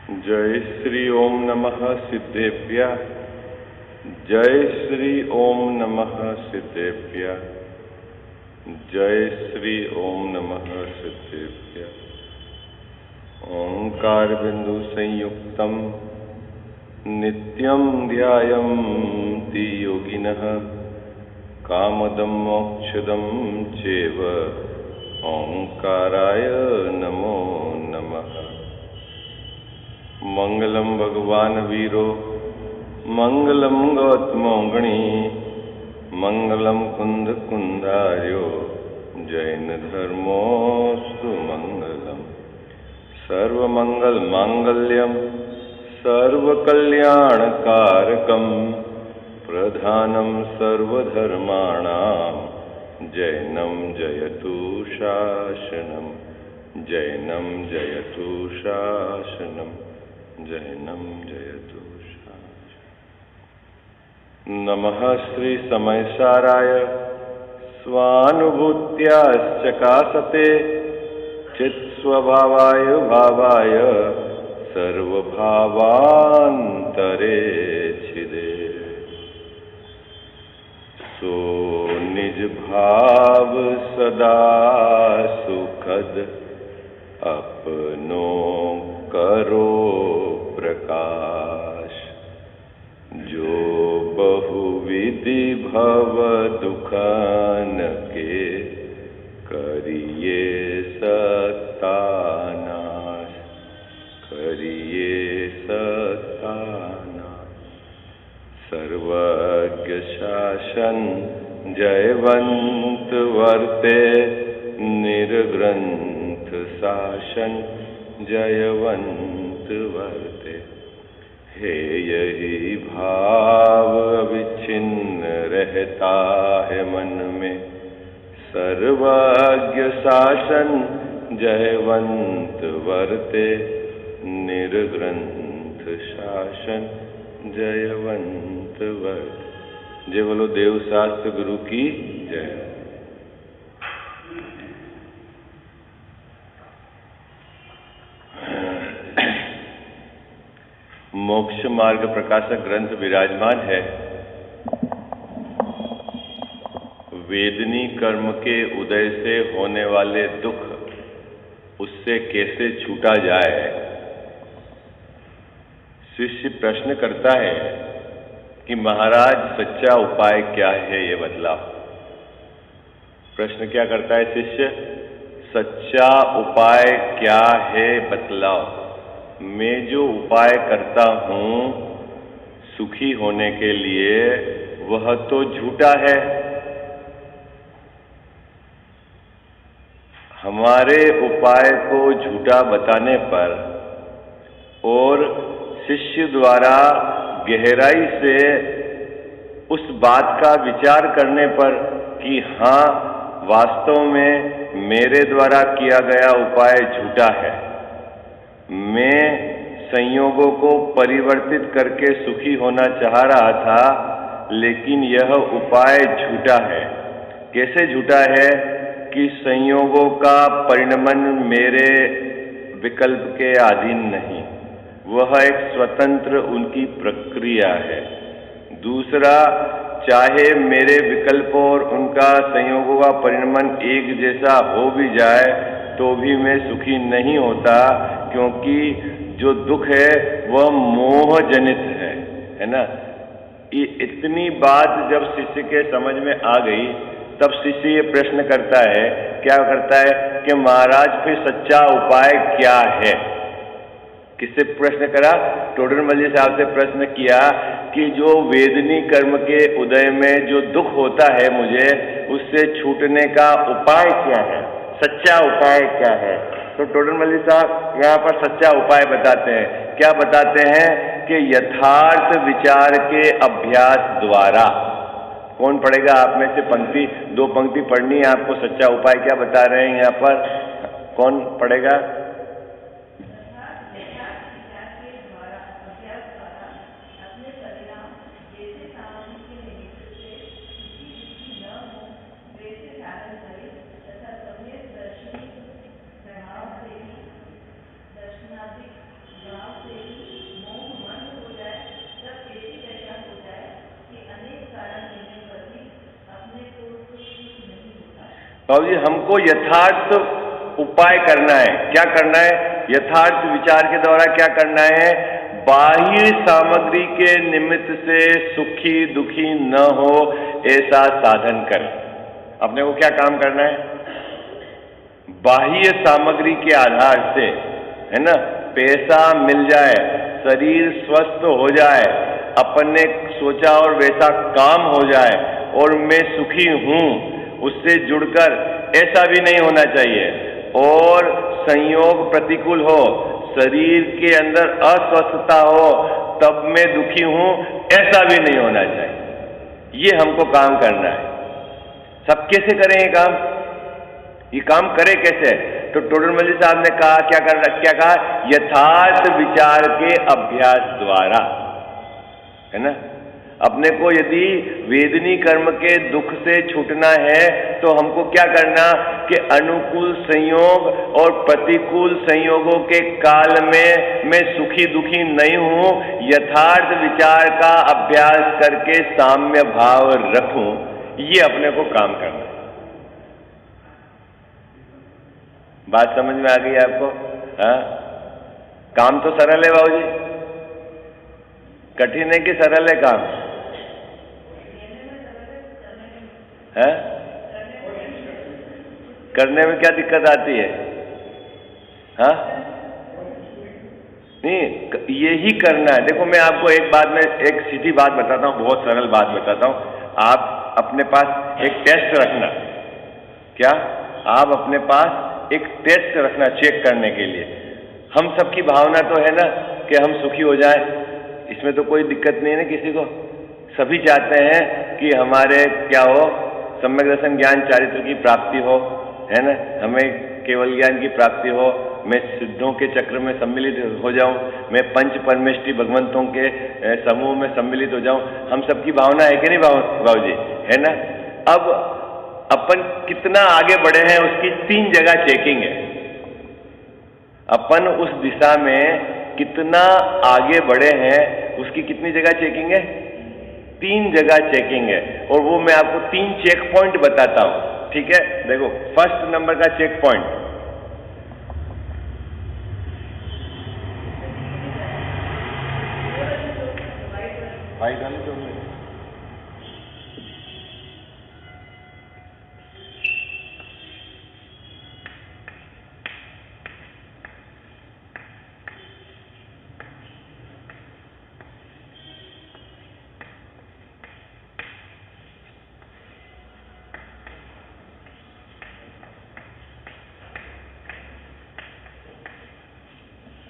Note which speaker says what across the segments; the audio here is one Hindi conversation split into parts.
Speaker 1: जय श्री ओम नमः सिद्धेभ्यः। जय श्री ओम नमः सिद्धेभ्यः। जय श्री ओम नमः सिद्धेभ्यः। ओंकार बिंदु संयुक्तम नित्यं ध्यायन्ति योगिनः कामदं मोक्षदं चैव ओंकाराय नमो नमः। मंगलम भगवान वीरो मंगलम गौतमोगणी मंगलम कुंद कुंदार्यो जैन धर्मोस्तु मंगलम। सर्वमंगल मांगल्यम सर्वकल्याणकारकम प्रधानम सर्वधर्माणां जैनम जयतु शासनम। जैनम जयतु शासनम। जैनम जयतु शासनम। नमः श्री समयसाराय स्वानुभूत्याश्चकासते चित्स्वभावाय भावाय सर्वभावान्तरे छिदे। सो निज भाव सदा सुखद अपनो करो प्रकाश। जो बहुविधि भव दुखन के करिए सत्तानाश। करिए सत्तानाश। सर्वज्ञ शासन जयवंत वर्ते निर्ग्रंथ शासन जयवंत वर्ते। हे यही भाव अविच्छिन्न रहता है मन में सर्वज्ञ शासन जयवंत वर्ते निर्ग्रंथ शासन जयवंत वर्ते। जय बोलो देव शास्त्र गुरु की जय। मोक्ष मार्ग प्रकाशक ग्रंथ विराजमान है। वेदनी कर्म के उदय से होने वाले दुख उससे कैसे छूटा जाए। शिष्य प्रश्न करता है कि महाराज सच्चा उपाय क्या है, ये बतलाओ। प्रश्न क्या करता है शिष्य? सच्चा उपाय क्या है बतलाओ। मैं जो उपाय करता हूं सुखी होने के लिए वह तो झूठा है। हमारे उपाय को झूठा बताने पर और शिष्य द्वारा गहराई से उस बात का विचार करने पर कि हाँ वास्तव में मेरे द्वारा किया गया उपाय झूठा है, मैं संयोगों को परिवर्तित करके सुखी होना चाह रहा था, लेकिन यह उपाय झूठा है। कैसे झूठा है कि संयोगों का परिणमन मेरे विकल्प के अधीन नहीं, वह एक स्वतंत्र उनकी प्रक्रिया है। दूसरा, चाहे मेरे विकल्प और उनका संयोगों का परिणमन एक जैसा हो भी जाए तो भी मैं सुखी नहीं होता, क्योंकि जो दुख है वह मोह जनित है ना। ये इतनी बात जब शिष्य के समझ में आ गई तब शिष्य ये प्रश्न करता है, क्या करता है कि महाराज फिर सच्चा उपाय क्या है। किससे प्रश्न करा? टोडरमल जी साहब से प्रश्न किया कि जो वेदनी कर्म के उदय में जो दुख होता है मुझे, उससे छूटने का उपाय क्या है, सच्चा उपाय क्या है। तो टोडरमल जी साहब यहाँ पर सच्चा उपाय बताते हैं। क्या बताते हैं कि यथार्थ विचार के अभ्यास द्वारा। कौन पढ़ेगा आप में से? पंक्ति दो पंक्ति पढ़नी है आपको। सच्चा उपाय क्या बता रहे हैं यहाँ पर? कौन पढ़ेगा? बाबू जी हमको यथार्थ उपाय करना है। क्या करना है? यथार्थ विचार के द्वारा क्या करना है? बाह्य सामग्री के निमित्त से सुखी दुखी न हो ऐसा साधन करें। अपने को क्या काम करना है? बाह्य सामग्री के आधार से, है ना, पैसा मिल जाए, शरीर स्वस्थ हो जाए, अपन ने सोचा और वैसा काम हो जाए और मैं सुखी हूं, उससे जुड़कर, ऐसा भी नहीं होना चाहिए। और संयोग प्रतिकूल हो, शरीर के अंदर अस्वस्थता हो, तब मैं दुखी हूं, ऐसा भी नहीं होना चाहिए। ये हमको काम करना है। सब कैसे करें ये काम? ये काम करे कैसे? तो टोडरमल जी साहब ने कहा, क्या कहा? यथार्थ विचार के अभ्यास द्वारा, है ना। अपने को यदि वेदनी कर्म के दुख से छूटना है तो हमको क्या करना कि अनुकूल संयोग और प्रतिकूल संयोगों के काल में मैं सुखी दुखी नहीं हूं, यथार्थ विचार का अभ्यास करके साम्य भाव रखूं। ये अपने को काम करना है। बात समझ में आ गई आपको? हाँ, काम तो सरल है बाबू जी, कठिन है कि सरल है काम? है? करने में क्या दिक्कत आती है? हाँ, नहीं, यही करना है। देखो मैं आपको एक बात में एक सीधी बात बताता हूँ, बहुत सरल बात बताता हूँ। आप अपने पास एक टेस्ट रखना। क्या? आप अपने पास एक टेस्ट रखना चेक करने के लिए। हम सबकी भावना तो है ना कि हम सुखी हो जाए, इसमें तो कोई दिक्कत नहीं है ना किसी को। सभी चाहते हैं कि हमारे क्या हो, सम्यक दर्शन ज्ञान चारित्र की प्राप्ति हो, है ना, हमें केवल ज्ञान की प्राप्ति हो, मैं सिद्धों के चक्र में सम्मिलित हो जाऊं, मैं पंच परमेष्टि भगवंतों के समूह में सम्मिलित हो जाऊं। हम सबकी भावना है कि नहीं बाबू जी, है ना। अब अपन कितना आगे बढ़े हैं उसकी 3 जगह चेकिंग है। अपन उस दिशा में कितना आगे बढ़े हैं उसकी कितनी जगह चेकिंग है? 3 जगह चेकिंग है। और वो मैं आपको 3 चेक पॉइंट बताता हूं, ठीक है। देखो, फर्स्ट नंबर का चेक पॉइंट,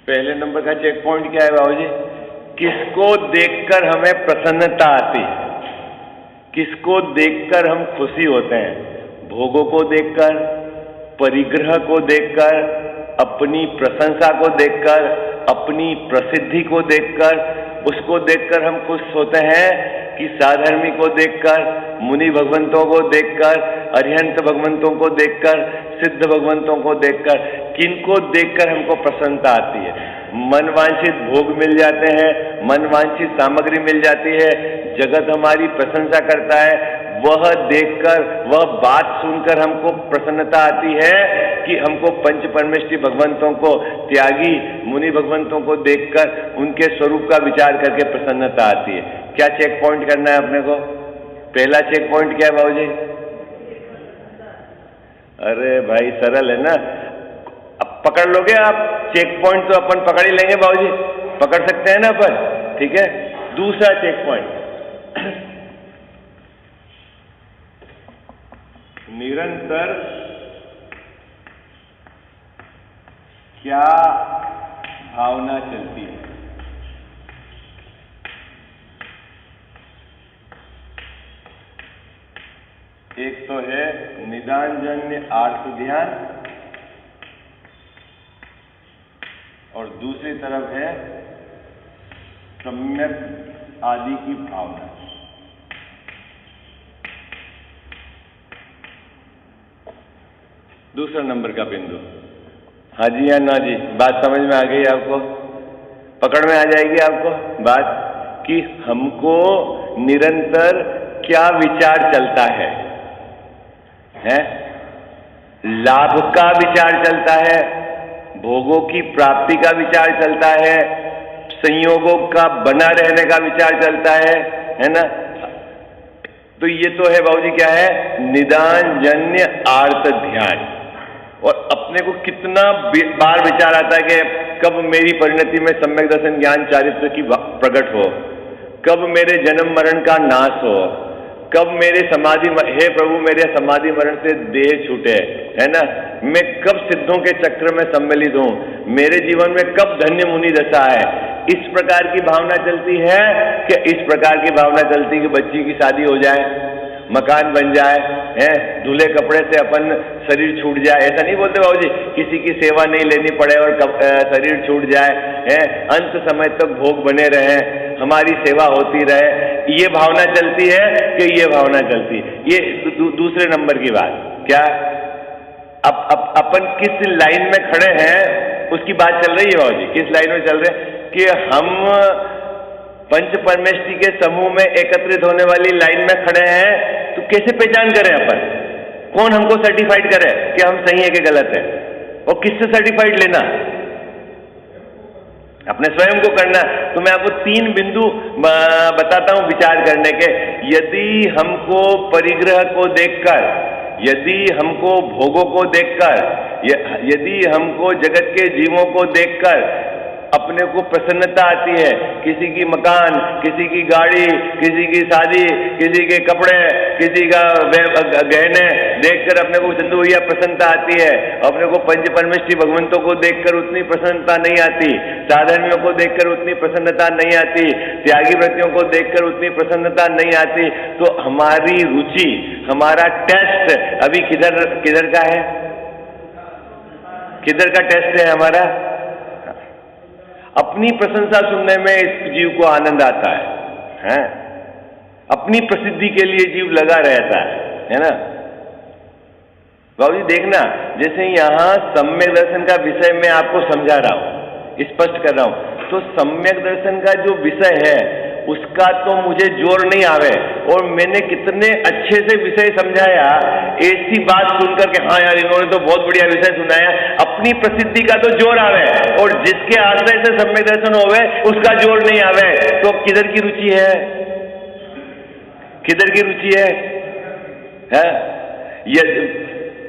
Speaker 1: पहले नंबर का चेक पॉइंट क्या है बाबूजी? किसको देखकर हमें प्रसन्नता आती है, किसको देखकर हम खुशी होते हैं? भोगों को देखकर, परिग्रह को देखकर, अपनी प्रशंसा को देखकर, अपनी प्रसिद्धि को देखकर, उसको देखकर हम खुश होते हैं कि साधर्मी को देखकर, मुनि भगवंतों को देखकर, अरिहंत भगवंतों को देखकर, सिद्ध भगवंतों को देखकर, किनको देखकर हमको प्रसन्नता आती है? मनवांछित भोग मिल जाते हैं, मनवांछित सामग्री मिल जाती है, जगत हमारी प्रशंसा करता है, वह देखकर, वह बात सुनकर हमको प्रसन्नता आती है कि हमको पंच परमेष्टि भगवंतों को, त्यागी मुनि भगवंतों को देखकर उनके स्वरूप का विचार करके प्रसन्नता आती है। क्या चेक पॉइंट करना है अपने को? पहला चेक पॉइंट क्या है बाबूजी? अरे भाई सरल है ना, अब पकड़ लोगे आप चेक पॉइंट तो अपन पकड़ ही लेंगे बाबूजी, पकड़ सकते हैं ना अपन, ठीक है। दूसरा चेक पॉइंट, निरंतर क्या भावना चलती है? एक तो है निदानजन्य आर्थ ध्यान और दूसरी तरफ है सम्यक आदि की भावना। दूसरा नंबर का बिंदु, हाँ जी या ना जी? बात समझ में आ गई आपको? पकड़ में आ जाएगी आपको बात कि हमको निरंतर क्या विचार चलता है? लाभ का विचार चलता है, भोगों की प्राप्ति का विचार चलता है, संयोगों का बना रहने का विचार चलता है ना। तो ये तो है बाबूजी क्या है, निदान जन्य आर्त ध्यान। और अपने को कितना बार विचार आता है कि कब मेरी परिणति में सम्यक दर्शन ज्ञान चारित्र की प्रकट हो, कब मेरे जन्म मरण का नाश हो, कब मेरे समाधि, हे प्रभु मेरे समाधि मरण से देह छूटे, है ना, मैं कब सिद्धों के चक्र में सम्मिलित हूं, मेरे जीवन में कब धन्य मुनि दशा है। इस प्रकार की भावना चलती है कि इस प्रकार की भावना चलती कि बच्ची की शादी हो जाए, मकान बन जाए, है, धुले कपड़े से अपन शरीर छूट जाए। ऐसा नहीं बोलते बाबूजी, किसी की सेवा नहीं लेनी पड़े और शरीर छूट जाए, है, अंत समय तक भोग बने रहे, हमारी सेवा होती रहे। ये भावना चलती है कि ये भावना चलती है। ये दूसरे नंबर की बात क्या, अपन किस लाइन में खड़े हैं उसकी बात चल रही है बाबूजी। किस लाइन में चल रहे हैं कि हम पंच परमेष्टि के समूह में एकत्रित होने वाली लाइन में खड़े हैं। तो कैसे पहचान करें अपन, कौन हमको सर्टिफाइड करे कि हम सही है कि गलत है, और किससे सर्टिफाइड लेना, अपने स्वयं को करना। तो मैं आपको 3 बिंदु बताता हूं विचार करने के। यदि हमको परिग्रह को देखकर, यदि हमको भोगों को देखकर, यदि हमको जगत के जीवों को देखकर अपने को प्रसन्नता आती है, किसी की मकान, किसी की गाड़ी, किसी की शादी, किसी के कपड़े, किसी का गहने देखकर अपने को चंदू भैया प्रसन्नता आती है। अपने को पंच परमेष्टि भगवंतों को देखकर उतनी प्रसन्नता नहीं आती, साधर्मियों को देखकर उतनी प्रसन्नता नहीं आती, त्यागी व्रतियों को देखकर उतनी प्रसन्नता नहीं आती। तो हमारी रुचि, हमारा टेस्ट अभी किधर का है, किधर का टेस्ट है हमारा? अपनी प्रशंसा सुनने में इस जीव को आनंद आता है? अपनी प्रसिद्धि के लिए जीव लगा रहता है ना। बाबूजी देखना, जैसे यहां सम्यक दर्शन का विषय मैं आपको समझा रहा हूं, स्पष्ट कर रहा हूं, तो सम्यक दर्शन का जो विषय है उसका तो मुझे जोर नहीं आवे, और मैंने कितने अच्छे से विषय समझाया, ऐसी बात सुनकर के हाँ यार इन्होंने तो बहुत बढ़िया विषय सुनाया, अपनी प्रसिद्धि का तो जोर आवे, और जिसके आश्रय से सम्यक दर्शन होवे उसका जोर नहीं आवे। तो किधर की रुचि है, किधर की रुचि है? ये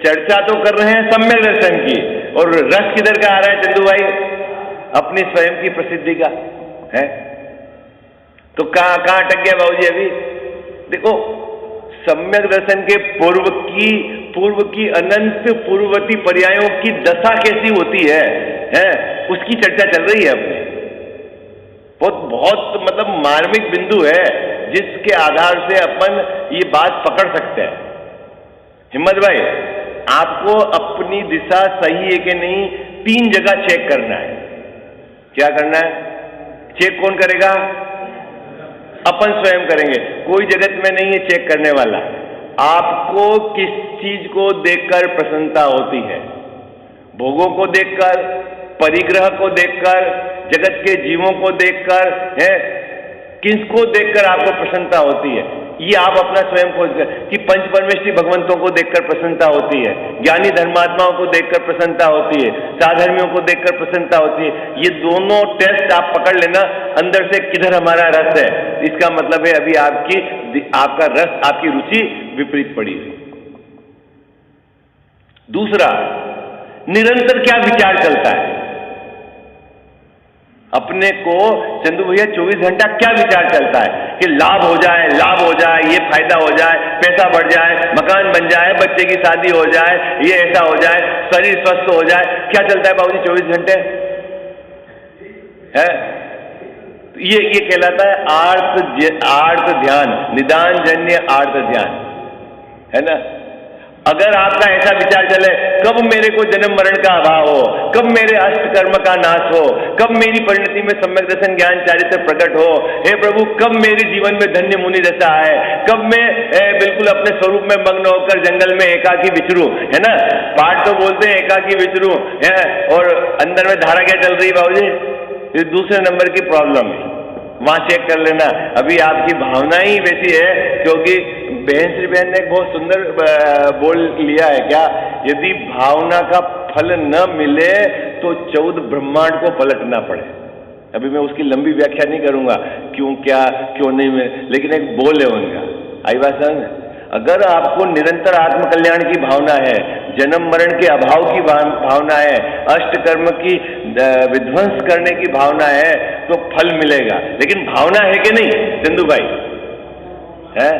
Speaker 1: चर्चा तो कर रहे हैं सम्यक दर्शन की, और रस किधर का आ रहा है चंदू भाई? अपनी स्वयं की प्रसिद्धि का है। तो कहां अटक गया बाबूजी अभी? देखो, सम्यक दर्शन के पूर्व की अनंत पूर्ववर्ती पर्यायों की दशा कैसी होती है, उसकी चर्चा चल रही है अपनी। बहुत मतलब मार्मिक बिंदु है जिसके आधार से अपन ये बात पकड़ सकते हैं। हिम्मत भाई, आपको अपनी दिशा सही है कि नहीं 3 जगह चेक करना है। क्या करना है? चेक कौन करेगा? अपन स्वयं करेंगे, कोई जगत में नहीं है चेक करने वाला। आपको किस चीज को देखकर प्रसन्नता होती है? भोगों को देखकर, परिग्रह को देखकर, जगत के जीवों को देखकर, है, किसको देखकर आपको प्रसन्नता होती है? ये आप अपना स्वयं खोज कर कि पंच परमेष्टि भगवंतों को देखकर प्रसन्नता होती है, ज्ञानी धर्मात्माओं को देखकर प्रसन्नता होती है, साधर्मियों को देखकर प्रसन्नता होती है। ये दोनों टेस्ट आप पकड़ लेना, अंदर से किधर हमारा रस है। इसका मतलब है अभी आपका रस, आपकी रुचि विपरीत पड़ी है। दूसरा, निरंतर क्या विचार चलता है अपने को? चंदू भैया 24 घंटा क्या विचार चलता है कि लाभ हो जाए, लाभ हो जाए, ये फायदा हो जाए, पैसा बढ़ जाए, मकान बन जाए, बच्चे की शादी हो जाए, ये ऐसा हो जाए, शरीर स्वस्थ हो जाए। क्या चलता है बाबूजी 24 घंटे? है ये कहलाता है आर्त ध्यान, निदान जन्य आर्त ध्यान, है ना। अगर आपका ऐसा विचार चले, कब मेरे को जन्म मरण का अभाव हो, कब मेरे अष्ट कर्म का नाश हो, कब मेरी परिणति में सम्यक दर्शन ज्ञान चारित्र प्रकट हो, हे प्रभु कब मेरे जीवन में धन्य मुनि दशा आए, कब मैं बिल्कुल अपने स्वरूप में मग्न होकर जंगल में एकाकी विचरूं, है ना। पाठ तो बोलते हैं एकाकी विचरूं, है, और अंदर में धारा क्या चल रही है बाबूजी? ये दूसरे नंबर की प्रॉब्लम है। वहां चेक कर लेना। अभी आपकी भावना ही वैसी है, क्योंकि बहन श्री बहन ने एक बहुत सुंदर बोल लिया है क्या, यदि भावना का फल न मिले तो 14 ब्रह्मांड को पलटना पड़े। अभी मैं उसकी लंबी व्याख्या नहीं करूंगा, क्यों क्या क्यों नहीं में, लेकिन एक बोल है उनका। आई बात समझ? अगर आपको निरंतर आत्मकल्याण की भावना है, जन्म मरण के अभाव की भावना है, अष्ट कर्म की विध्वंस करने की भावना है, तो फल मिलेगा। लेकिन भावना है कि नहीं सिंधु भाई? है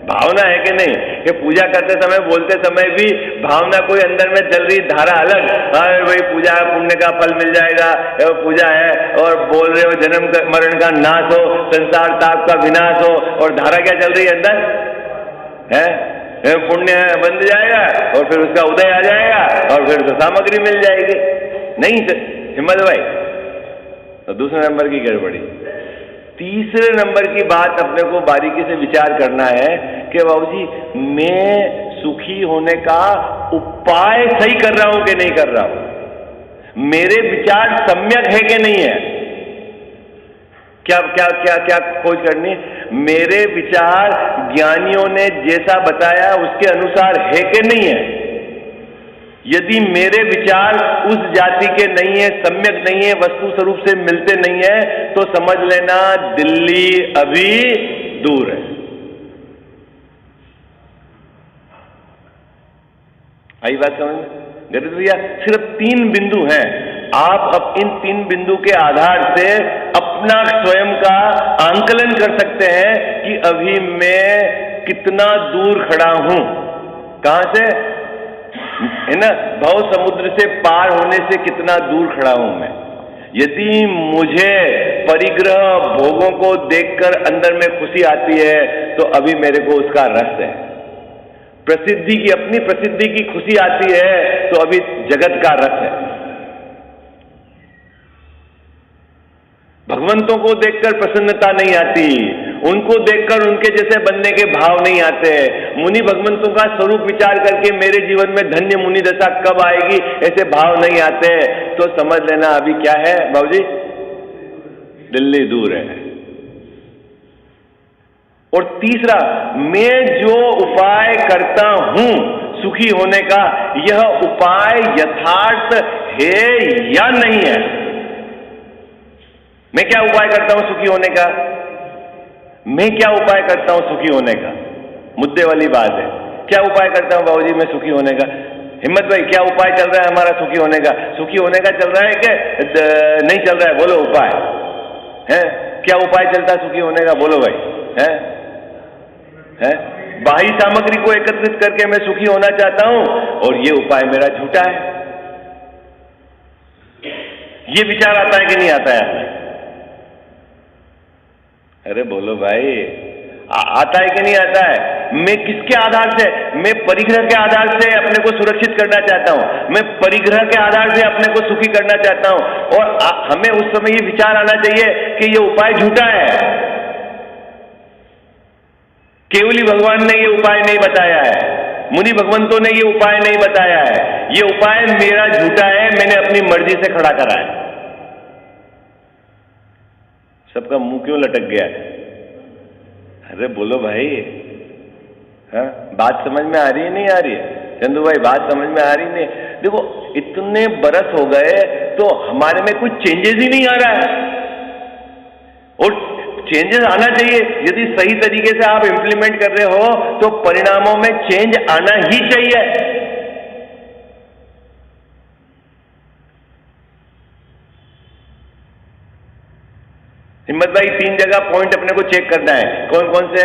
Speaker 1: भावना है कि नहीं? कि पूजा करते समय बोलते समय भी भावना कोई अंदर में चल रही, धारा अलग, अरे भाई पूजा है, पुण्य का फल मिल जाएगा, पूजा है, और बोल रहे हो जन्म मरण का नाश हो, संसार ताप का विनाश हो, और धारा क्या चल रही है अंदर? है पुण्य बन जाएगा और फिर उसका उदय आ जाएगा और फिर तो सामग्री मिल जाएगी। नहीं हिम्मत भाई, तो दूसरे नंबर की गड़बड़ी। तीसरे नंबर की बात अपने को बारीकी से विचार करना है कि बाबूजी मैं सुखी होने का उपाय सही कर रहा हूं कि नहीं कर रहा हूं, मेरे विचार सम्यक है कि नहीं है। क्या क्या क्या क्या खोज करनी? मेरे विचार ज्ञानियों ने जैसा बताया उसके अनुसार है कि नहीं है। यदि मेरे विचार उस जाति के नहीं है, सम्यक नहीं है, वस्तु स्वरूप से मिलते नहीं है, तो समझ लेना दिल्ली अभी दूर है। आई बात समझ में? गणेश भैया सिर्फ 3 बिंदु हैं, आप अब इन 3 बिंदु के आधार से अपना स्वयं का आंकलन कर सकते हैं कि अभी मैं कितना दूर खड़ा हूं। कहां से? है ना, भव समुद्र से पार होने से कितना दूर खड़ा हूं मैं। यदि मुझे परिग्रह भोगों को देखकर अंदर में खुशी आती है तो अभी मेरे को उसका रस है। प्रसिद्धि की, अपनी प्रसिद्धि की खुशी आती है तो अभी जगत का रस है। भगवंतों को देखकर प्रसन्नता नहीं आती, उनको देखकर उनके जैसे बनने के भाव नहीं आते। मुनि भगवंतों का स्वरूप विचार करके मेरे जीवन में धन्य मुनि दशा कब आएगी ऐसे भाव नहीं आते। तो समझ लेना अभी क्या है बाबूजी, दिल्ली दूर है। और तीसरा, मैं जो उपाय करता हूं सुखी होने का, यह उपाय यथार्थ है या नहीं है। मैं क्या उपाय करता हूं सुखी होने का? मैं क्या उपाय करता हूं सुखी होने का? मुद्दे वाली बात है। क्या उपाय करता हूं बाबूजी मैं सुखी होने का? हिम्मत भाई क्या उपाय चल रहा है हमारा सुखी होने का? सुखी होने का चल रहा है कि नहीं चल रहा है? बोलो उपाय है क्या? उपाय चलता है सुखी होने का? बोलो भाई। है बाह्य सामग्री को एकत्रित करके मैं सुखी होना चाहता हूं और ये उपाय मेरा झूठा है। ये विचार आता है कि नहीं आता है? अरे बोलो भाई, आता है कि नहीं आता है? मैं किसके आधार से? मैं परिग्रह के आधार से अपने को सुरक्षित करना चाहता हूं, मैं परिग्रह के आधार से अपने को सुखी करना चाहता हूं। और हमें उस समय ये विचार आना चाहिए कि ये उपाय झूठा है। केवली भगवान ने ये उपाय नहीं बताया है, मुनि भगवंतों ने ये उपाय नहीं बताया है, ये उपाय मेरा झूठा है, मैंने अपनी मर्जी से खड़ा करा है। सबका मुंह क्यों लटक गया? अरे बोलो भाई, हाँ बात समझ में आ रही है नहीं आ रही है? चंदू भाई बात समझ में आ रही नहीं? देखो इतने बरस हो गए तो हमारे में कुछ चेंजेस ही नहीं आ रहा है, और चेंजेस आना चाहिए। यदि सही तरीके से आप इंप्लीमेंट कर रहे हो तो परिणामों में चेंज आना ही चाहिए। हिम्मत भाई 3 जगह पॉइंट अपने को चेक करना है, कौन कौन से?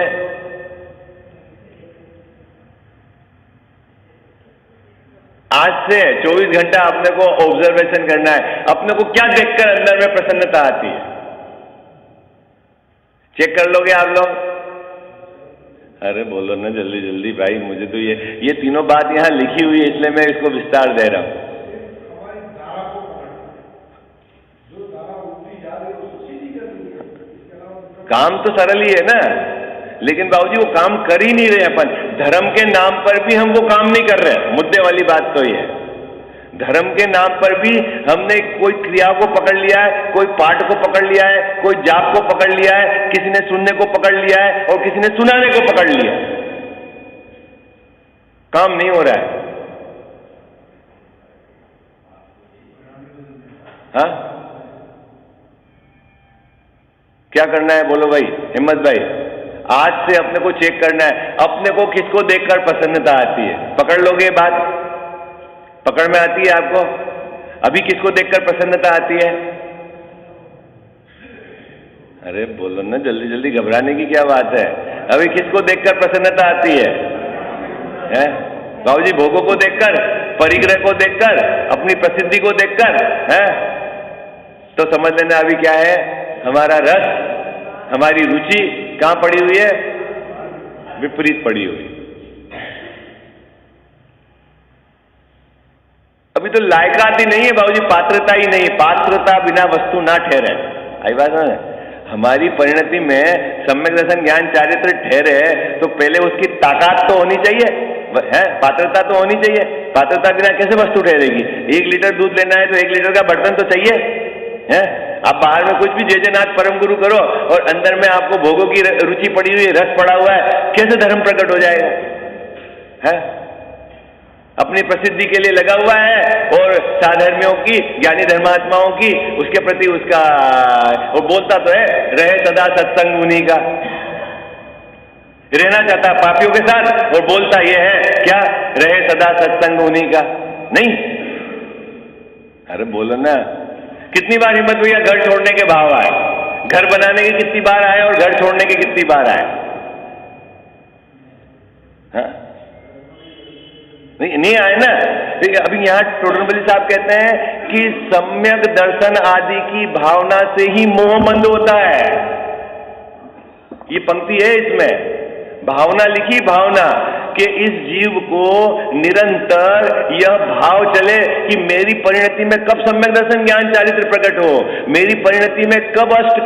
Speaker 1: आज से 24 घंटा अपने को ऑब्जर्वेशन करना है, अपने को क्या देखकर अंदर में प्रसन्नता आती है। चेक कर लोगे आप लोग? अरे बोलो ना जल्दी जल्दी भाई, मुझे तो ये तीनों बात यहां लिखी हुई है इसलिए मैं इसको विस्तार दे रहा हूं। काम तो सरल ही है ना, लेकिन बाबूजी वो काम कर ही नहीं रहे अपन। धर्म के नाम पर भी हम वो काम नहीं कर रहे। मुद्दे वाली बात तो ये है, धर्म के नाम पर भी हमने कोई क्रिया को पकड़ लिया है, कोई पाठ को पकड़ लिया है, कोई जाप को पकड़ लिया है, किसी ने सुनने को पकड़ लिया है और किसी ने सुनाने को पकड़ लिया है। काम नहीं हो रहा है। हाँ, क्या करना है बोलो भाई, हिम्मत भाई। आज से अपने को चेक करना है, अपने को किसको देखकर प्रसन्नता आती है। पकड़ लोगे बात, पकड़ में आती है आपको? अभी किसको देखकर प्रसन्नता आती है? अरे बोलो ना, जल्दी जल्दी, घबराने की क्या बात है। अभी किसको देखकर प्रसन्नता आती है? बाबूजी, भोगों को देखकर, परिग्रह को देखकर, अपनी प्रसिद्धि को देखकर है? तो समझ लेना अभी क्या है, हमारा रस, हमारी रुचि कहां पड़ी हुई है? विपरीत पड़ी हुई। अभी तो लायकात ही नहीं है बाबूजी, पात्रता ही नहीं। पात्रता बिना वस्तु ना ठहरे। आई बात है। हमारी परिणति में सम्यक दर्शन ज्ञान चारित्र ठहरे तो पहले उसकी ताकत तो होनी चाहिए, है? पात्रता तो होनी चाहिए। पात्रता बिना कैसे वस्तु ठहरेगी? 1 लीटर दूध लेना है तो 1 लीटर का बर्तन तो चाहिए, है? आप बाहर में कुछ भी जय जयनाथ परम गुरु करो और अंदर में आपको भोगों की रुचि पड़ी हुई है, रस पड़ा हुआ है, कैसे धर्म प्रकट हो जाएगा? है? अपनी प्रसिद्धि के लिए लगा हुआ है और साधर्मियों की, ज्ञानी धर्मात्माओं की, उसके प्रति उसका, वो बोलता तो है रहे सदा सत्संग मुनि का, रहना चाहता पापियों के साथ और बोलता ये है क्या, रहे सदा सत्संग मुनि का। नहीं, अरे बोलो ना, कितनी बार हिम्मत हुई है घर छोड़ने के भाव आए, घर बनाने के कितनी बार आए और घर छोड़ने के कितनी बार आए? हाँ? नहीं आए ना। अभी यहां टोडरमल साहब कहते हैं कि सम्यक दर्शन आदि की भावना से ही मोह मंद होता है। ये पंक्ति है इसमें, भावना लिखी, भावना कि इस जीव को निरंतर यह भाव चले कि मेरी परिणति में कब सम्यक दर्शन ज्ञान चारित्र प्रकट हो, मेरी परिणति में कब अष्ट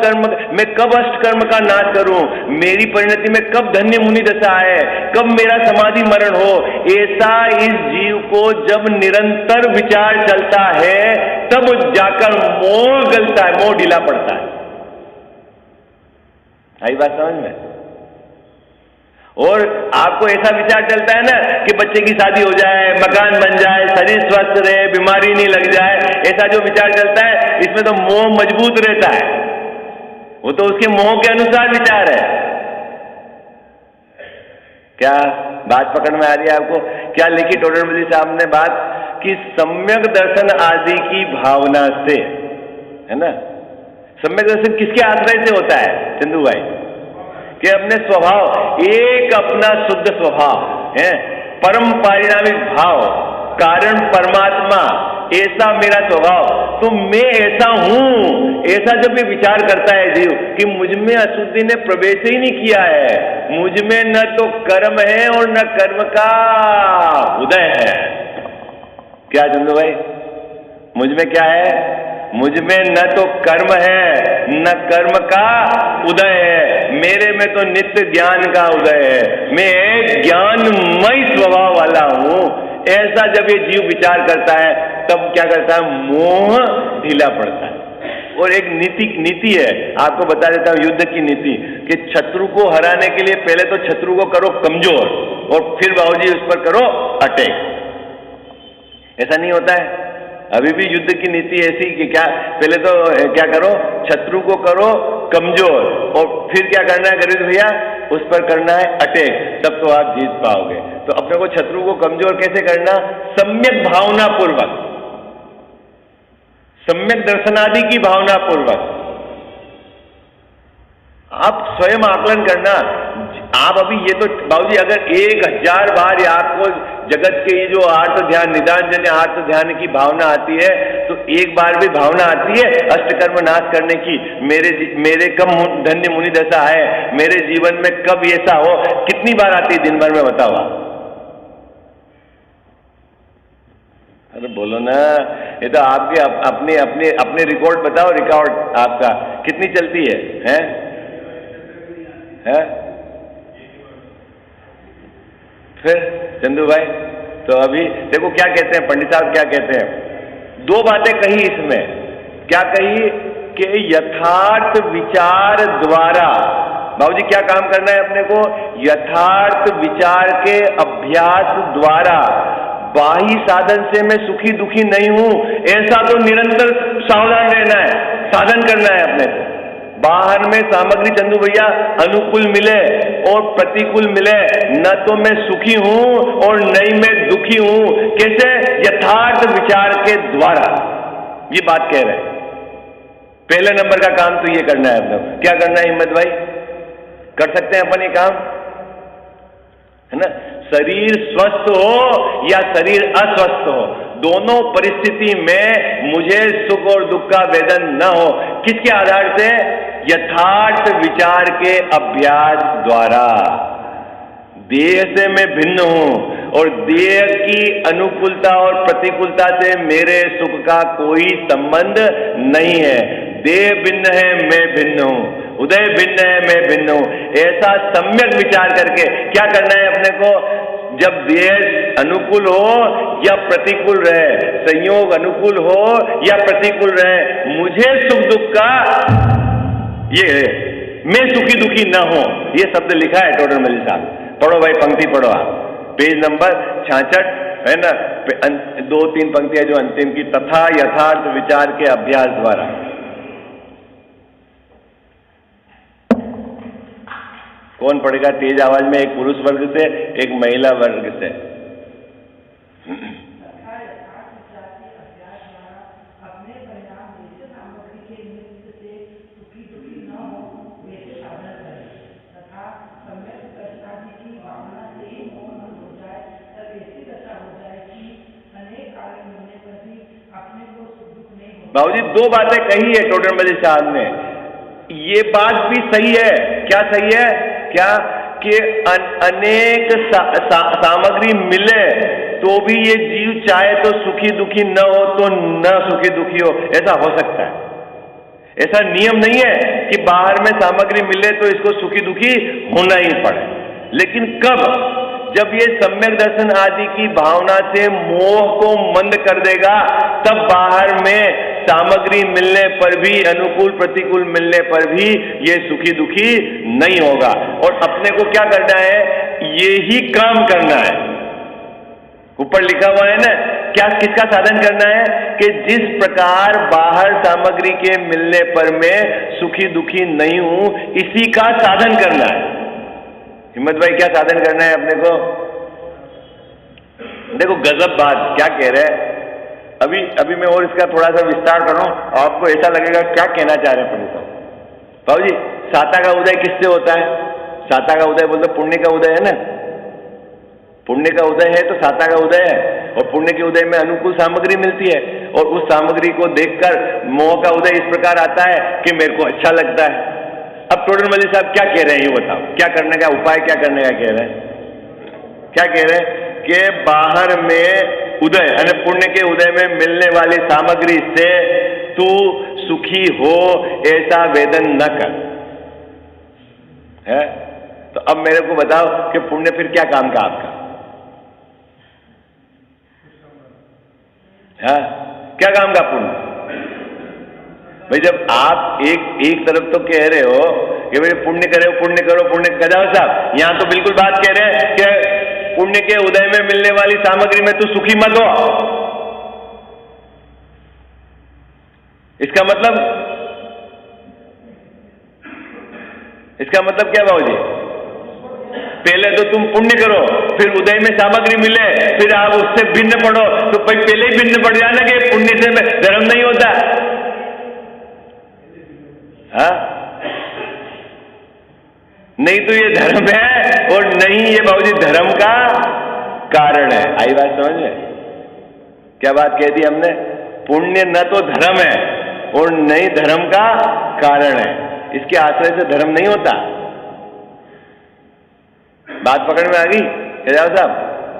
Speaker 1: कर्म का नाश करूं, मेरी परिणति में कब धन्य मुनि दशा आए, कब मेरा समाधि मरण हो। ऐसा इस जीव को जब निरंतर विचार चलता है तब जाकर मोह गलता है, मोह ढीला पड़ता है। आई बात समझ में? और आपको ऐसा विचार चलता है ना कि बच्चे की शादी हो जाए, मकान बन जाए, शरीर स्वस्थ रहे, बीमारी नहीं लग जाए, ऐसा जो विचार चलता है इसमें तो मोह मजबूत रहता है। वो तो उसके मोह के अनुसार विचार है। क्या बात पकड़ में आ रही है आपको? क्या लिखी टोडरमल साहब ने बात कि सम्यक दर्शन आदि की भावना से, है ना? सम्यक दर्शन किसके आश्रय से होता है चंदू भाई? कि अपने स्वभाव, एक अपना शुद्ध स्वभाव है, परम पारिणामिक भाव, कारण परमात्मा, ऐसा मेरा स्वभाव, तो मैं ऐसा हूं, ऐसा जब ये विचार करता है जीव कि मुझ में अशुद्धि ने प्रवेश ही नहीं किया है, मुझ में न तो कर्म है और न कर्म का उदय है। क्या चंदू भाई, मुझ में क्या है? मुझ में न तो कर्म है न कर्म का उदय है, मेरे में तो नित्य ज्ञान का उदय है, मैं एक ज्ञानमय स्वभाव वाला हूं। ऐसा जब ये जीव विचार करता है तब क्या करता है? मोह ढीला पड़ता है। और एक नीति है, आपको बता देता हूं, युद्ध की नीति, कि शत्रु को हराने के लिए पहले तो शत्रु को करो कमजोर और फिर बाबूजी उस पर करो अटैक। ऐसा नहीं होता है। अभी भी युद्ध की नीति ऐसी कि क्या, पहले तो क्या करो, शत्रु को करो कमजोर और फिर क्या करना है गरीब भैया, उस पर करना है अटैक, तब तो आप जीत पाओगे। तो अपने को शत्रु को कमजोर कैसे करना? सम्यक भावना पूर्वक, सम्यक दर्शनादि की भावना पूर्वक। आप स्वयं आकलन करना। आप अभी ये तो बाबूजी अगर 1000 बार आपको जगत के ये जो आर्त ध्यान, निदान जन्य आर्त ध्यान की भावना आती है तो एक बार भी भावना आती है अष्टकर्म नाश करने की, मेरे कब धन्य मुनि दशा है, मेरे जीवन में कब ऐसा हो, कितनी बार आती है दिन भर में बताओ आप? अरे बोलो ना, ये तो आपके अपने अपने अपने रिकॉर्ड बताओ, रिकॉर्ड आपका कितनी चलती है? फिर चंदू भाई तो अभी देखो क्या कहते हैं पंडित साहब, क्या कहते हैं, दो बातें कही इसमें। क्या कही कि यथार्थ विचार द्वारा, बाबूजी क्या काम करना है अपने को, यथार्थ विचार के अभ्यास द्वारा बाह्य साधन से मैं सुखी दुखी नहीं हूं, ऐसा तो निरंतर सावधान रहना है, साधन करना है अपने को। बाहर में सामग्री चंदू भैया अनुकूल मिले और प्रतिकूल मिले, न तो मैं सुखी हूं और नहीं मैं दुखी हूं। कैसे? यथार्थ विचार के द्वारा, ये बात कह रहे हैं। पहले नंबर का काम तो ये करना है अपने। क्या करना है हिम्मत भाई? कर सकते हैं अपन ये काम, है ना? शरीर स्वस्थ हो या शरीर अस्वस्थ हो, दोनों परिस्थिति में मुझे सुख और दुख का वेदन न हो। किसके आधार से? यथार्थ विचार के अभ्यास द्वारा। देह से मैं भिन्न हूं और देह की अनुकूलता और प्रतिकूलता से मेरे सुख का कोई संबंध नहीं है। देह भिन्न है, मैं भिन्न हूं, उदय भिन्न है, मैं भिन्न हूं। ऐसा सम्यक विचार करके क्या करना है अपने को? जब देह अनुकूल हो या प्रतिकूल रहे, संयोग अनुकूल हो या प्रतिकूल रहे, मुझे सुख दुख का ये है, मैं सुखी दुखी ना हो। ये शब्द लिखा है टोडर मल साहब। पढ़ो भाई, पंक्ति पढ़ो आप, पेज नंबर 66 है ना, 2-3 पंक्तियां जो अंतिम की। तथा यथार्थ विचार के अभ्यास द्वारा। कौन पढ़ेगा तेज आवाज में? एक पुरुष वर्ग से, एक महिला वर्ग से। बाबूजी दो बातें कही है टोडरमल साहब ने। ये बात भी सही है। क्या सही है? क्या कि अनेक सामग्री मिले तो भी ये जीव चाहे तो सुखी दुखी न हो तो न सुखी दुखी हो, ऐसा हो सकता है। ऐसा नियम नहीं है कि बाहर में सामग्री मिले तो इसको सुखी दुखी होना ही पड़े। लेकिन कब? जब ये सम्यक दर्शन आदि की भावना से मोह को मंद कर देगा, तब बाहर में सामग्री मिलने पर भी, अनुकूल प्रतिकूल मिलने पर भी ये सुखी दुखी नहीं होगा। और अपने को क्या करना है? ये ही काम करना है। ऊपर लिखा हुआ है ना, क्या किसका साधन करना है? कि जिस प्रकार बाहर सामग्री के मिलने पर मैं सुखी दुखी नहीं हूं, इसी का साधन करना है। हिम्मत भाई क्या साधन करना है अपने को? देखो गजब बात क्या कह रहे हैं। अभी मैं और इसका थोड़ा सा विस्तार करूं, आपको ऐसा लगेगा क्या कहना चाह रहे हैं पंडित साहब। बाबू जी, साता का उदय किससे होता है? साता का उदय बोलते पुण्य का उदय है ना। पुण्य का उदय है तो साता का उदय है, और पुण्य के उदय में अनुकूल सामग्री मिलती है, और उस सामग्री को देखकर मोह का उदय इस प्रकार आता है कि मेरे को अच्छा लगता है। अब टोडर मल्ली साहब क्या कह रहे हैं ये बताओ, क्या करने का उपाय, क्या करने का कह रहे हैं? क्या कह रहे हैं कि बाहर में उदय यानी पुण्य के उदय में मिलने वाली सामग्री से तू सुखी हो ऐसा वेदन न कर, है? तो अब मेरे को बताओ कि पुण्य फिर क्या काम का आपका? है क्या काम का पुण्य? भाई जब आप एक तरफ तो कह रहे हो कि भाई पुण्य करे, पुण्य करो, पुण्य करो साहब, यहां तो बिल्कुल बात कह रहे हैं कि पुण्य के उदय में मिलने वाली सामग्री में तू सुखी मत हो। इसका मतलब क्या बाबूजी? पहले तो तुम पुण्य करो, फिर उदय में सामग्री मिले, फिर आप उससे भिन्न पढ़ो, तो भाई पहले ही भिन्न पड़ जाना कि पुण्य से धर्म नहीं होता। हाँ? नहीं तो ये धर्म है और नहीं ये बाबूजी धर्म का कारण है। आई बात समझ में? क्या बात कह दी हमने? पुण्य न तो धर्म है और नहीं धर्म का कारण है। इसके आश्रय से धर्म नहीं होता। बात पकड़ में आ गई केदार साहब?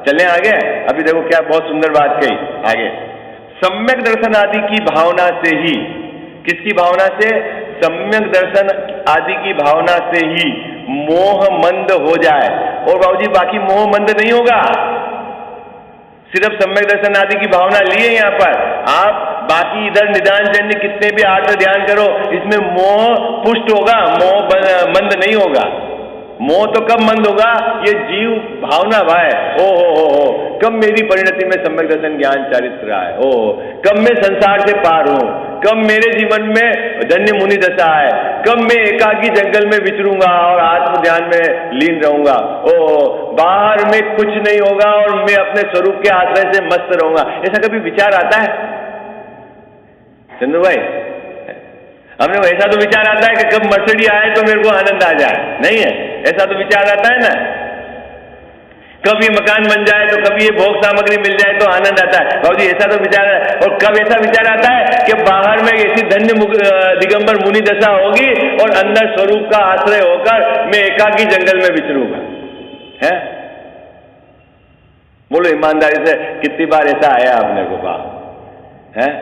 Speaker 1: चलें आगे। अभी देखो क्या बहुत सुंदर बात कही आगे। सम्यक दर्शन आदि की भावना से ही, किसकी भावना से? सम्यक दर्शन आदि की भावना से ही मोह मंद हो जाए। और बाबूजी बाकी मोह मंद नहीं होगा। सिर्फ सम्यक दर्शन आदि की भावना ली है यहाँ पर। आप बाकी इधर निदान जन्य कितने भी आर्त ध्यान करो, इसमें मोह पुष्ट होगा, मोह मंद नहीं होगा। मोह तो कब मंद होगा, ये जीव भावना भाई, ओ हो, कब मेरी परिणति में सम्यक दर्शन ज्ञान चारित्र रहा है, ओ कब मैं संसार से पार हूं, कब मेरे जीवन में धन्य मुनि दशा है, कब मैं एकाकी जंगल में विचरूंगा और आत्म ध्यान में लीन रहूंगा, ओ बाहर में कुछ नहीं होगा और मैं अपने स्वरूप के आश्रय से मस्त रहूंगा। ऐसा कभी विचार आता है चंदू भाई? हमने को ऐसा तो विचार आता है कि कब मर्सिडी आए तो मेरे को आनंद आ जाए, नहीं है? ऐसा तो विचार आता है ना। कब ये मकान बन जाए तो कभी ये भोग सामग्री मिल जाए तो आनंद आता है, बाबूजी ऐसा तो विचार है। और कब ऐसा विचार आता है कि बाहर में ऐसी धन्य दिगंबर मुनि दशा होगी और अंदर स्वरूप का आश्रय होकर मैं एकाकी जंगल में विचरूंगा, है? बोलो ईमानदारी से, कितनी बार ऐसा आया आपने को बात है?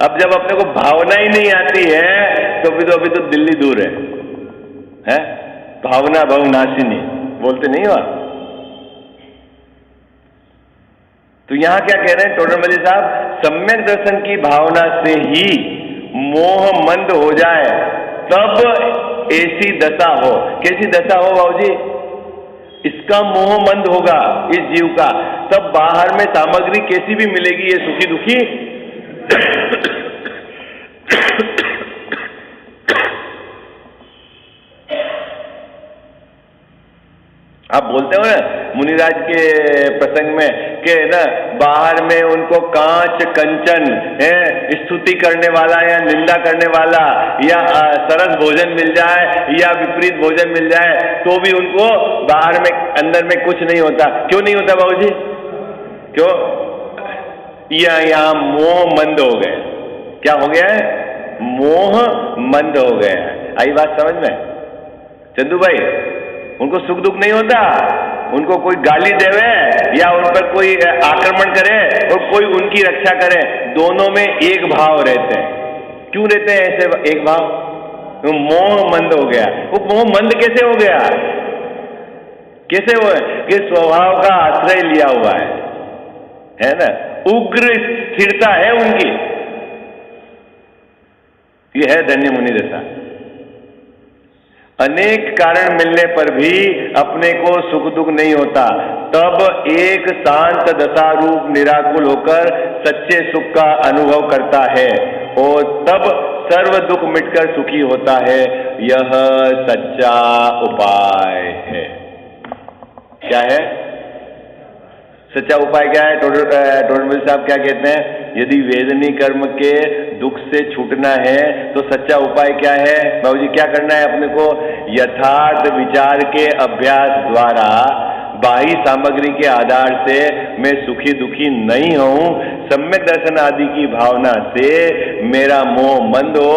Speaker 1: अब जब अपने को भावना ही नहीं आती है तो अभी तो दिल्ली दूर है? भावना बहुनाशिनी बोलते नहीं हो? तो यहां क्या कह रहे हैं टोडरमल साहब? सम्यक दर्शन की भावना से ही मोह मंद हो जाए तब ऐसी दशा हो। कैसी दशा हो बाबूजी? इसका मोह मंद होगा इस जीव का, तब बाहर में सामग्री कैसी भी मिलेगी ये सुखी दुखी आप बोलते हो ना मुनिराज के प्रसंग में कि ना बाहर में उनको कांच कंचन है स्तुति करने वाला या निंदा करने वाला या सरस भोजन मिल जाए या विपरीत भोजन मिल जाए तो भी उनको बाहर में अंदर में कुछ नहीं होता। क्यों नहीं होता बाबूजी? क्यों? यहाँ मोह मंद हो गए। क्या हो गया है? मोह मंद हो गया है। आई बात समझ में चंदू भाई? उनको सुख दुख नहीं होता, उनको कोई गाली देवे या उन पर कोई आक्रमण करे और कोई उनकी रक्षा करे, दोनों में एक भाव रहते हैं। क्यों रहते हैं ऐसे एक भाव? तो मोह मंद हो गया। वो मोह मंद कैसे हो गया? कैसे हुआ? कि स्वभाव का आश्रय लिया हुआ है ना? उग्र स्थिरता है उनकी। ये है धन्य मुनि दशा। अनेक कारण मिलने पर भी अपने को सुख दुख नहीं होता, तब एक शांत दशा रूप निराकुल होकर सच्चे सुख का अनुभव करता है और तब सर्व दुख मिटकर सुखी होता है। यह सच्चा उपाय है। क्या है सच्चा उपाय? क्या है? टोडरमल साहब क्या कहते हैं? यदि वेदनी कर्म के दुख से छूटना है तो सच्चा उपाय क्या है बाबूजी? क्या करना है अपने को? यथार्थ विचार के अभ्यास द्वारा बाह्य सामग्री के आधार से मैं सुखी दुखी नहीं हूं, सम्यक दर्शन आदि की भावना से मेरा मोह मंद हो,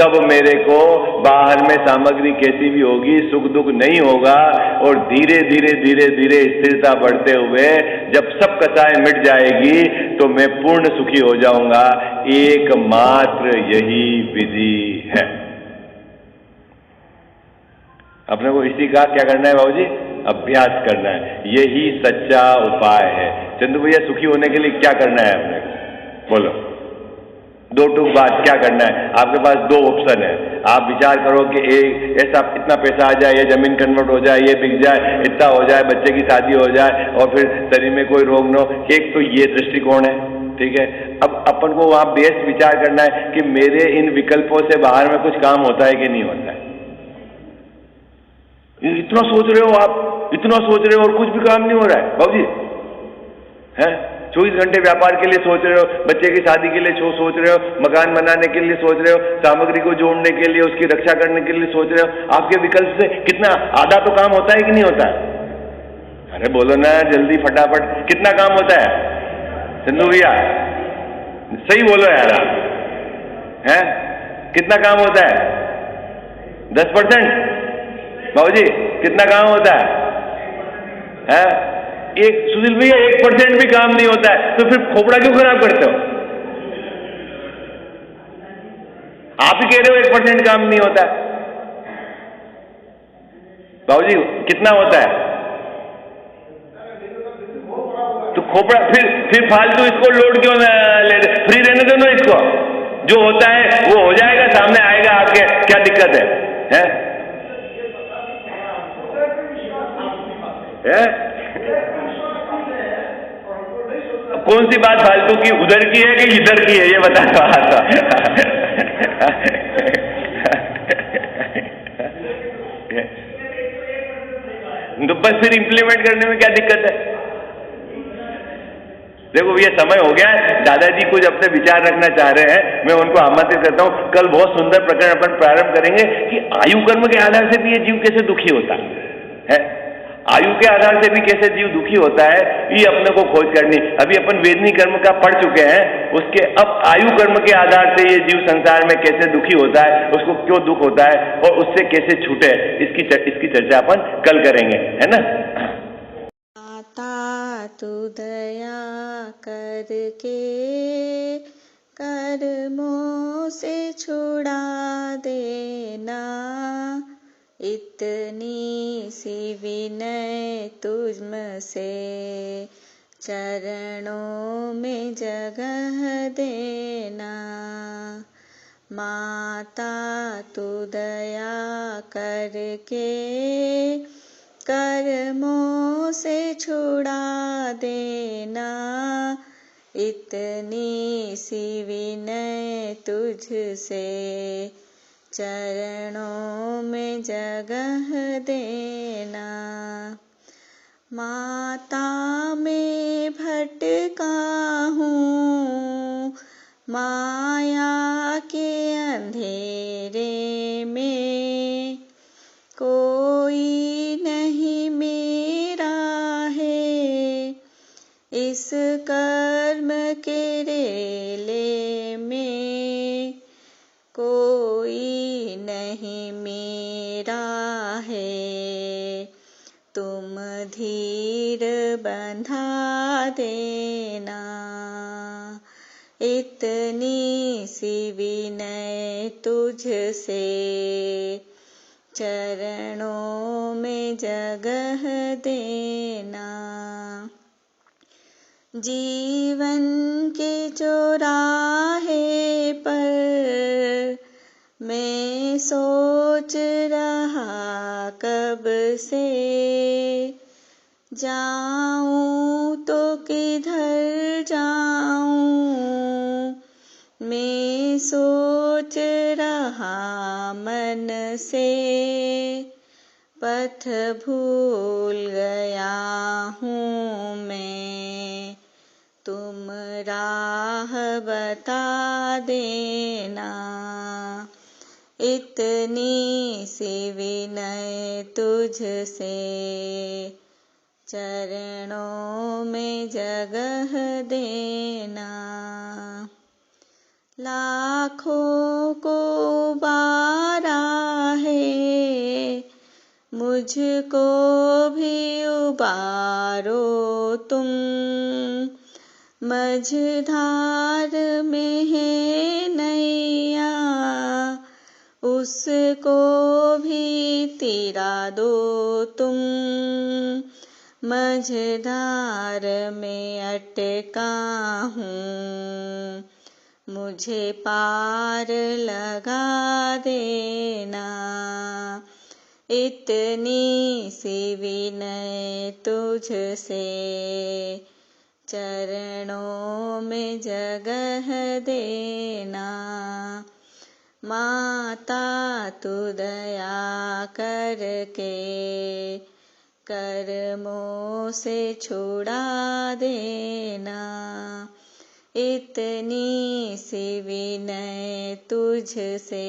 Speaker 1: तब मेरे को बाहर में सामग्री कैसी भी होगी सुख दुख नहीं होगा और धीरे धीरे धीरे धीरे स्थिरता बढ़ते हुए जब सब कसाएं मिट जाएगी तो मैं पूर्ण सुखी हो जाऊंगा। एकमात्र यही विधि है। अपने को इसी का क्या करना है बाबूजी? अभ्यास करना है। यही सच्चा उपाय है। चंदू भैया सुखी होने के लिए क्या करना है अपने को? बोलो दो टूक बात क्या करना है? आपके पास दो ऑप्शन है। आप विचार करो कि एक ऐसा इतना पैसा आ जाए, ये जमीन कन्वर्ट हो जाए, ये बिक जाए, इतना हो जाए, बच्चे की शादी हो जाए और फिर शरीर में कोई रोग न हो। एक तो ये दृष्टिकोण है, ठीक है। अब अपन को वहां बेस्ट विचार करना है कि मेरे इन विकल्पों से बाहर में कुछ काम होता है कि नहीं होता है। इतना सोच रहे हो आप, इतना सोच रहे हो और कुछ भी काम नहीं हो रहा है बाबूजी, है? 24 घंटे व्यापार के लिए सोच रहे हो, बच्चे की शादी के लिए सोच रहे हो, मकान बनाने के लिए सोच रहे हो, सामग्री को जोड़ने के लिए, उसकी रक्षा करने के लिए सोच रहे हो। आपके विकल्प से कितना आधा तो काम होता है कि नहीं होता है? अरे बोलो ना जल्दी फटाफट, कितना काम होता है चंदू भैया? सही बोलो यार आप, है? कितना काम होता है? 10%? बाबूजी कितना काम होता है? एक सुनील भैया 1% भी काम नहीं होता है तो फिर खोपड़ा क्यों खराब करते हो? आप ही कह रहे हो 1% काम नहीं होता है। बाबूजी कितना होता है? तो खोपड़ा फिर फालतू इसको लोड क्यों ले, फ्री रहने दो ना इसको, जो होता है वो हो जाएगा, सामने आएगा आपके, क्या दिक्कत है? कौन सी बात फालतू की, उधर की है कि इधर की है, ये बता दो तो बस फिर इंप्लीमेंट करने में क्या दिक्कत है? देखो ये समय हो गया है, दादाजी कुछ अपने विचार रखना चाह रहे हैं, मैं उनको आमंत्रित करता हूं। कल बहुत सुंदर प्रकरण अपन प्रारंभ करेंगे कि आयु कर्म के आधार से भी ये जीव कैसे दुखी होता है, आयु के आधार से भी कैसे जीव दुखी होता है, ये अपने को खोज करनी। अभी अपन वेदनी कर्म का पढ़ चुके हैं, उसके अब आयु कर्म के आधार से ये जीव संसार में कैसे दुखी होता है, उसको क्यों दुख होता है और उससे कैसे छूटे, इसकी चर्चा अपन कल करेंगे, है ना।
Speaker 2: माता तू दया करके कर्मों से छुड़ा देना, इतनी सी विनय तुझसे चरणों में जगह देना। माता तू दया करके कर्मों से छुड़ा देना, इतनी सी विनय तुझसे चरणों में जगह देना। माता में भटका हूँ माया के अंधेरे में, कोई नहीं मेरा है इस कर्म के रेले में, कोई नहीं मेरा है, तुम धीर बंधा देना। इतनी सी विनय तुझसे चरणों में जगह देना। जीवन के चौराहे पर मैं सोच रहा कब से, जाऊं तो किधर जाऊं, मैं सोच रहा मन से, पथ भूल गया हूँ मैं, तुम राह बता देना। इतनी सी विनय तुझसे चरणों में जगह देना। लाखों को उबारा है, मुझको भी उबारो तुम, मझधार में है नैया, उसको भी तिरा दो तुम, मझधार में अटका हूँ, मुझे पार लगा देना। इतनी सी विनय तुझसे चरणों में जगह देना। माता तू दया करके कर्मों से छुड़ा देना। इतनी सी विनय तुझसे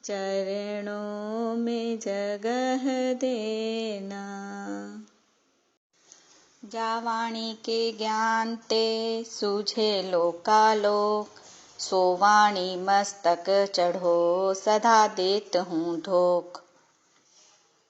Speaker 2: चरणों में जगह देना। जावाणी के ज्ञान ते सूझे लोकालोक, सोवाणी मस्तक चढ़ो सदा देत हूँ धोख।